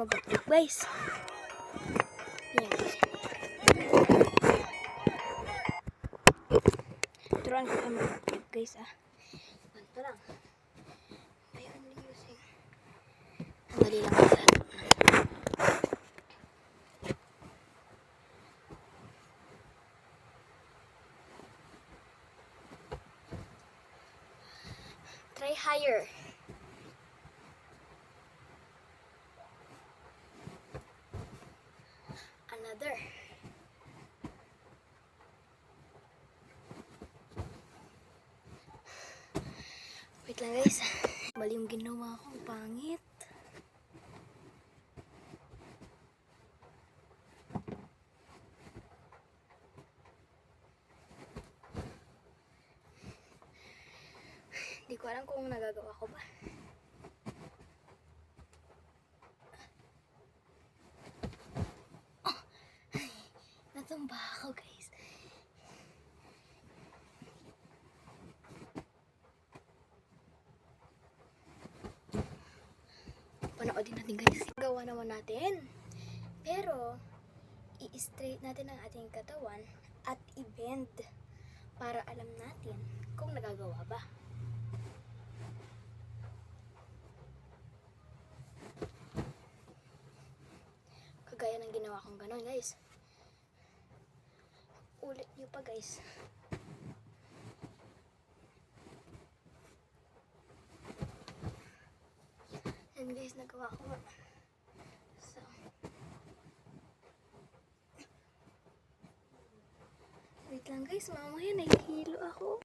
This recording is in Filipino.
mag-upload guys. Yan guys. Turuan ko kayo mag-upload guys Ganito lang. I only using. Madali lang guys Try higher. Another. Wait lang guys. Mali yung ginawa ko. Pangit. Hindi ko alam kung nagagawa ko ba. Natumba ako guys. Panoodin natin guys. Gawa naman natin. Pero, i-straight natin ang ating katawan at i-bend para alam natin kung nagagawa ba. Kagaya ng ginawa kong ganon guys. Ulit nyo pa guys. Yan guys, nagawa ko nga. So, wait lang guys, mamaya nahihilo ako.